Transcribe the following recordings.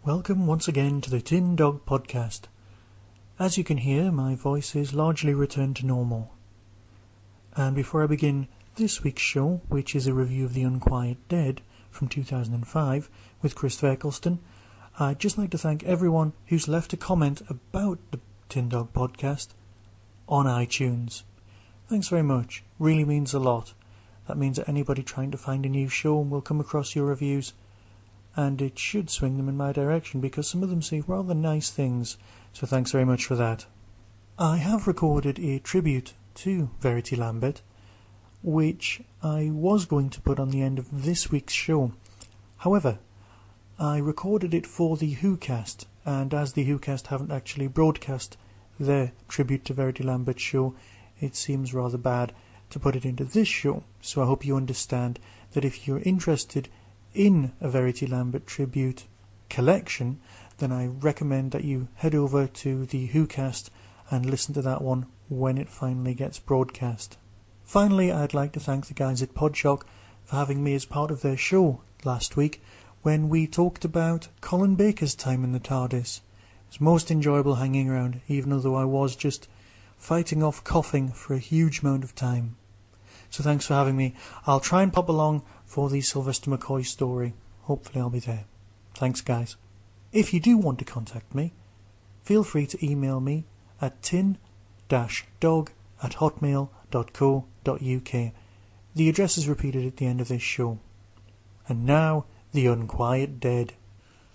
Welcome once again to the Tin Dog Podcast. As you can hear, my voice is largely returned to normal. And before I begin this week's show, which is a review of The Unquiet Dead from 2005 with Christopher Eccleston, I'd just like to thank everyone who's left a comment about the Tin Dog Podcast on iTunes. Thanks very much. Really means a lot. That means that anybody trying to find a new show will come across your reviews, and it should swing them in my direction because some of them say rather nice things, so thanks very much for that. I have recorded a tribute to Verity Lambert, which I was going to put on the end of this week's show. However, I recorded it for the WhoCast, and as the WhoCast haven't actually broadcast their tribute to Verity Lambert's show, it seems rather bad to put it into this show, so I hope you understand that if you're interested in a Verity Lambert tribute collection, then I recommend that you head over to the WhoCast and listen to that one when it finally gets broadcast. Finally, I'd like to thank the guys at Podshock for having me as part of their show last week when we talked about Colin Baker's time in the TARDIS. It was most enjoyable hanging around, even though I was just fighting off coughing for a huge amount of time. So thanks for having me. I'll try and pop along for the Sylvester McCoy story. Hopefully I'll be there. Thanks, guys. If you do want to contact me, feel free to email me at tin-dog@hotmail.co.uk. The address is repeated at the end of this show. And now, The Unquiet Dead.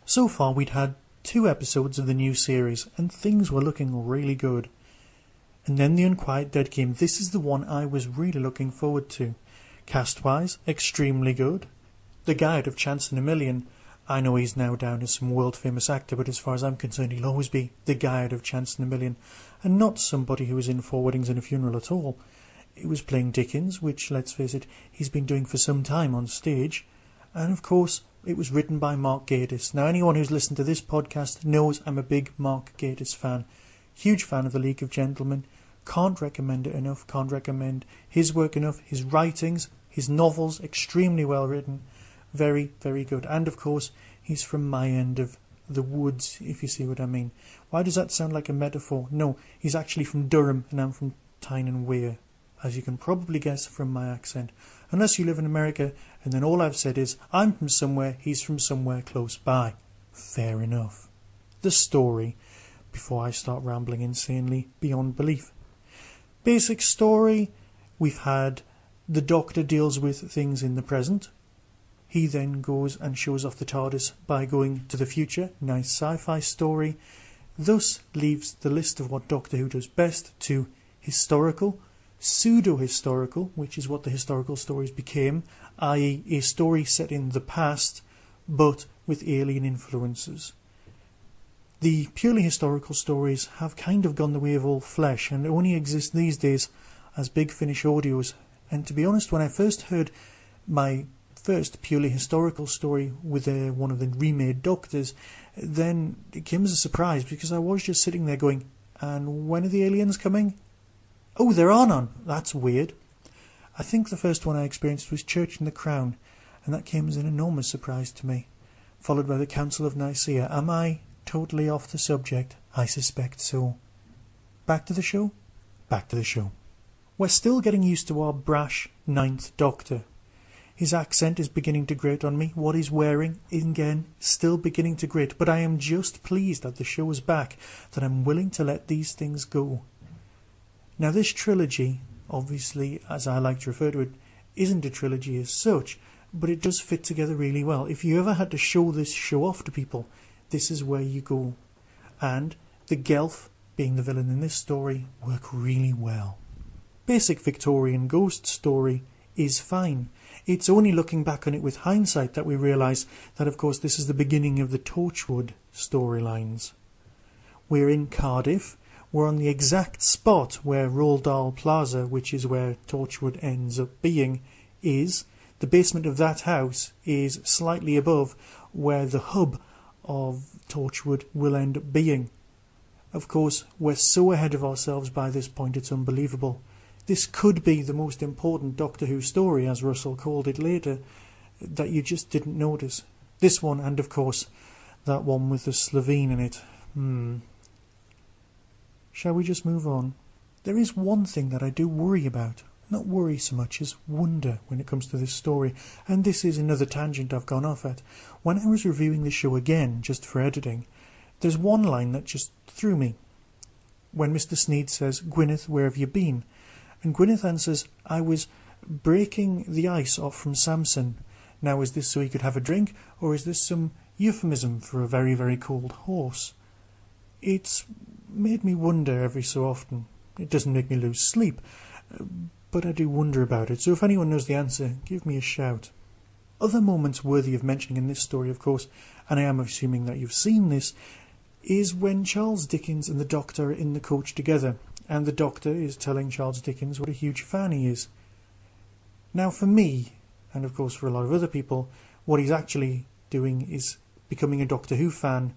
So far we'd had 2 episodes of the new series, and things were looking really good. And then The Unquiet Dead came. This is the one I was really looking forward to. Cast-wise, extremely good. The guy out of Chance in a Million, I know he's now down as some world-famous actor, but as far as I'm concerned, he'll always be the guy out of Chance in a Million, and not somebody who was in 4 Weddings and a Funeral at all. He was playing Dickens, which, let's face it, he's been doing for some time on stage, and of course, it was written by Mark Gatiss. Now, anyone who's listened to this podcast knows I'm a big Mark Gatiss fan. Huge fan of The League of Gentlemen. Can't recommend it enough, can't recommend his work enough. His writings, his novels, extremely well written, very, very good. And of course, he's from my end of the woods, if you see what I mean. Why does that sound like a metaphor? No, he's actually from Durham and I'm from Tyne and Wear, as you can probably guess from my accent. Unless you live in America, and then all I've said is, I'm from somewhere, he's from somewhere close by. Fair enough. The story, before I start rambling insanely beyond belief. Basic story, we've had the Doctor deals with things in the present. He then goes and shows off the TARDIS by going to the future. Nice sci-fi story. Thus leaves the list of what Doctor Who does best to historical, pseudo-historical, which is what the historical stories became, i.e. a story set in the past, but with alien influences. The purely historical stories have kind of gone the way of all flesh and only exist these days as Big Finish audios. And to be honest, when I first heard my first purely historical story with one of the remade Doctors, then it came as a surprise because I was just sitting there going, and when are the aliens coming? Oh, there are none. That's weird. I think the first one I experienced was Church in the Crown, and that came as an enormous surprise to me, followed by the Council of Nicaea. Am I totally off the subject? I suspect so. Back to the show? Back to the show. We're still getting used to our brash 9th Doctor. His accent is beginning to grate on me. What he's wearing, again, still beginning to grate. But I am just pleased that the show is back, that I'm willing to let these things go. Now this trilogy, obviously, as I like to refer to it, isn't a trilogy as such, but it does fit together really well. If you ever had to show this show off to people, this is where you go. And the Gelf, being the villain in this story, work really well. basic Victorian ghost story is fine. It's only looking back on it with hindsight that we realise that, of course, this is the beginning of the Torchwood storylines. We're in Cardiff. We're on the exact spot where Roald Dahl Plaza, which is where Torchwood ends up being, is. The basement of that house is slightly above where the hub of Torchwood will end up being. Of course, we're so ahead of ourselves by this point, it's unbelievable. This could be the most important Doctor Who story, as Russell called it later, that you just didn't notice. This one, and of course, that one with the Slovene in it. Shall we just move on? There is one thing that I do worry about. Not worry so much as wonder when it comes to this story, and this is another tangent I've gone off at. When I was reviewing the show again, just for editing, there's one line that just threw me. When Mr. Sneed says, "Gwyneth, where have you been?" And Gwyneth answers, "I was breaking the ice off from Samson." Now, is this so he could have a drink, or is this some euphemism for a very, very cold horse? It's made me wonder every so often. It doesn't make me lose sleep, but I do wonder about it, so if anyone knows the answer, give me a shout. Other moments worthy of mentioning in this story, of course, and I am assuming that you've seen this, is when Charles Dickens and the Doctor are in the coach together, and the Doctor is telling Charles Dickens what a huge fan he is. Now for me, and of course for a lot of other people, what he's actually doing is becoming a Doctor Who fan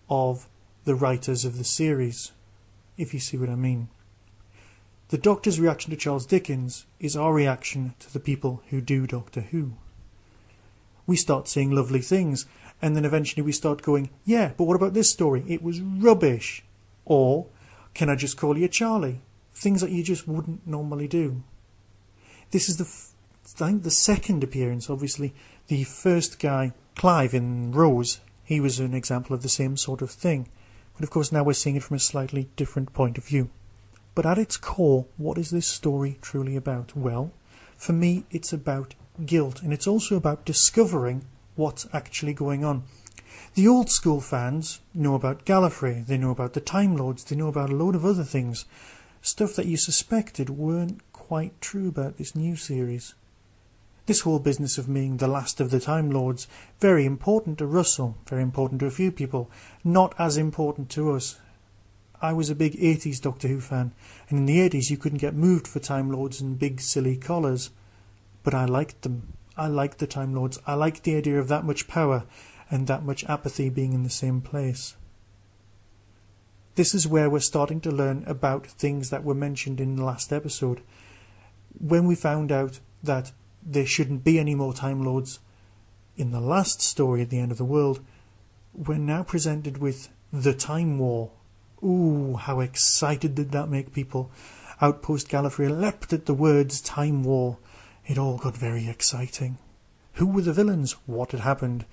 of the writers of the series, if you see what I mean. The Doctor's reaction to Charles Dickens is our reaction to the people who do Doctor Who. We start saying lovely things, and then eventually we start going, "Yeah, but what about this story? It was rubbish." Or, "Can I just call you Charlie?" Things that you just wouldn't normally do. This is I think the second appearance, obviously. The first guy, Clive in Rose, he was an example of the same sort of thing. But of course now we're seeing it from a slightly different point of view. But at its core, what is this story truly about? Well, for me, it's about guilt, and it's also about discovering what's actually going on. The old school fans know about Gallifrey, they know about the Time Lords, they know about a load of other things. Stuff that you suspected weren't quite true about this new series. This whole business of being the last of the Time Lords, very important to Russell, very important to a few people, not as important to us. I was a big 80s Doctor Who fan, and in the 80s you couldn't get moved for Time Lords and big silly collars. But I liked them. I liked the Time Lords. I liked the idea of that much power and that much apathy being in the same place. This is where we're starting to learn about things that were mentioned in the last episode. When we found out that there shouldn't be any more Time Lords in the last story at the end of the world, we're now presented with the Time War. Ooh, how excited did that make people. Outpost Gallifrey leapt at the words Time War. It all got very exciting. Who were the villains? What had happened?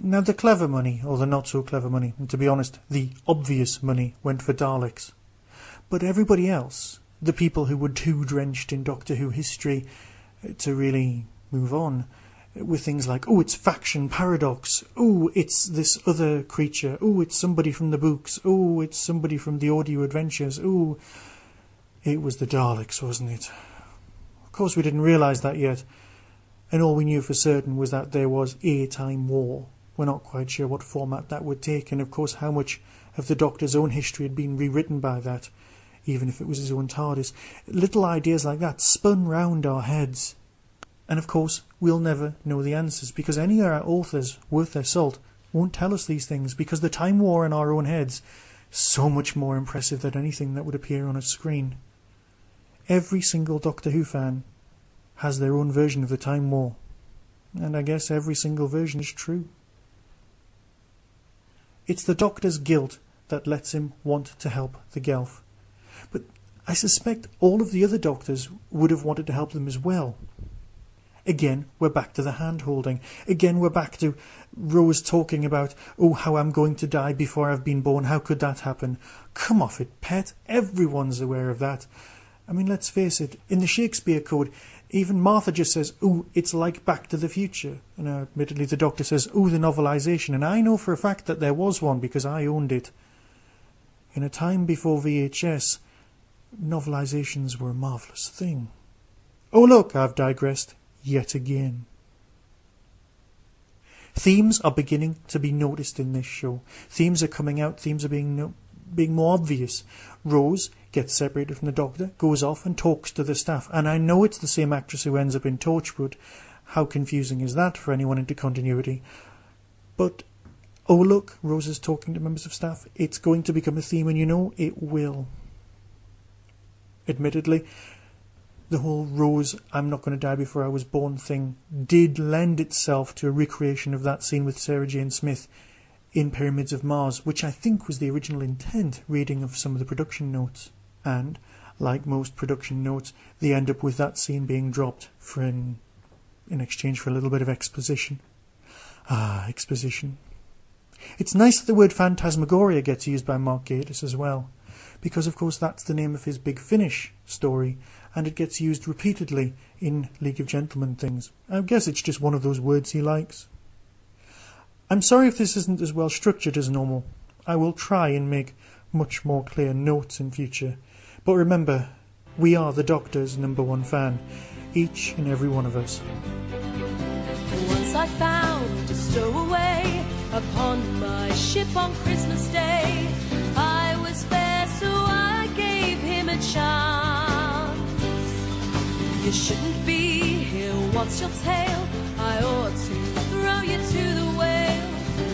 Now the clever money, or the not so clever money, and to be honest, the obvious money, went for Daleks. But everybody else, the people who were too drenched in Doctor Who history to really move on, with things like, oh, it's faction paradox, oh, it's this other creature, oh, it's somebody from the books, oh, it's somebody from the audio adventures, oh, it was the Daleks, wasn't it? Of course we didn't realise that yet, and all we knew for certain was that there was a Time War. We're not quite sure what format that would take, and of course how much of the Doctor's own history had been rewritten by that, even if it was his own TARDIS. Little ideas like that spun round our heads. And of course, we'll never know the answers, because any of our authors worth their salt won't tell us these things, because the Time War in our own heads is so much more impressive than anything that would appear on a screen. Every single Doctor Who fan has their own version of the Time War, and I guess every single version is true. It's the Doctor's guilt that lets him want to help the Gelf. But I suspect all of the other Doctors would have wanted to help them as well. Again, we're back to the hand-holding. Again, we're back to Rose talking about, oh, how I'm going to die before I've been born. How could that happen? Come off it, pet. Everyone's aware of that. I mean, let's face it. In the Shakespeare Code, even Martha just says, oh, it's like Back to the Future. And admittedly, the Doctor says, oh, the novelization. And I know for a fact that there was one because I owned it. In a time before VHS, novelizations were a marvellous thing. Oh look, I've digressed yet again. Themes are beginning to be noticed in this show. Themes are coming out, themes are being more obvious. Rose gets separated from the Doctor, goes off and talks to the staff. And I know it's the same actress who ends up in Torchwood. How confusing is that for anyone into continuity? But, oh look, Rose is talking to members of staff. It's going to become a theme, and you know it will. Admittedly, the whole Rose, I'm not going to die before I was born thing did lend itself to a recreation of that scene with Sarah Jane Smith in Pyramids of Mars, which I think was the original intent, reading of some of the production notes. And, like most production notes, they end up with that scene being dropped in exchange for a little bit of exposition. Ah, exposition. It's nice that the word phantasmagoria gets used by Mark Gatiss as well, because of course that's the name of his Big Finish story, and it gets used repeatedly in League of Gentlemen things. I guess it's just one of those words he likes. I'm sorry if this isn't as well structured as normal. I will try and make much more clear notes in future. But remember, we are the Doctor's #1 fan, each and every one of us. Once I found a stowaway upon my ship on Christmas Day. I was fair, so I gave him a chance. You shouldn't be here, what's your tale? I ought to throw you to the whale.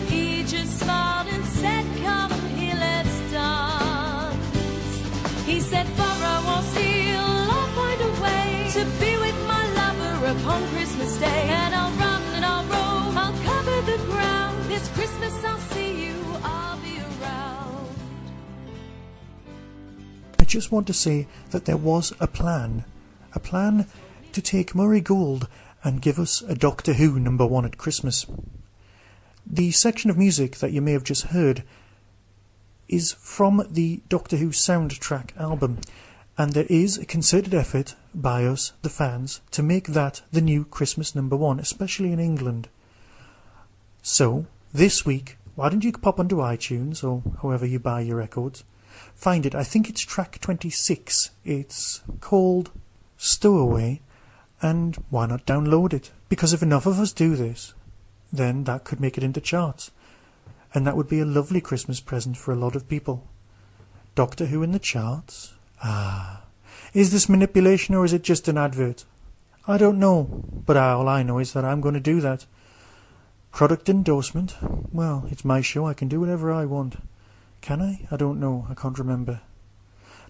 He just smiled and said, come here, let's dance. He said, for I won't steal, I'll find a way to be with my lover upon Christmas Day. And I'll run and I'll roam, I'll cover the ground. This Christmas I'll see you, I'll be around. I just want to say that there was a plan to take Murray Gould and give us a Doctor Who #1 at Christmas. The section of music that you may have just heard is from the Doctor Who soundtrack album, and there is a concerted effort by us, the fans, to make that the new Christmas #1, especially in England. So, this week, why don't you pop onto iTunes, or however you buy your records, find it. I think it's track 26. It's called Stowaway, and why not download it? Because if enough of us do this, then that could make it into charts, and that would be a lovely Christmas present for a lot of people. Doctor Who in the charts? Ah, is this manipulation or is it just an advert? I don't know, but all I know is that I'm going to do that. Product endorsement? Well, it's my show, I can do whatever I want. Can I? I don't know, I can't remember.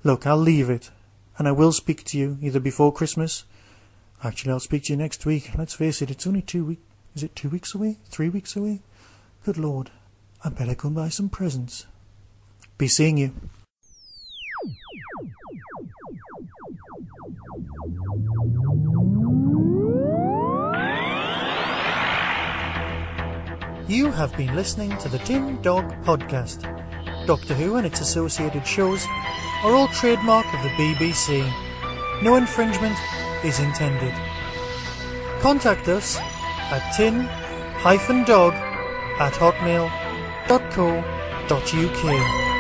Look, I'll leave it, and I will speak to you either before Christmas. Actually, I'll speak to you next week. Let's face it, it's only 2 weeks. Is it 2 weeks away? 3 weeks away? Good Lord, I better go and buy some presents. Be seeing you. You have been listening to the Tin Dog Podcast. Doctor Who and its associated shows are all trademark of the BBC. No infringement is intended. Contact us at tin-dog@hotmail.co.uk.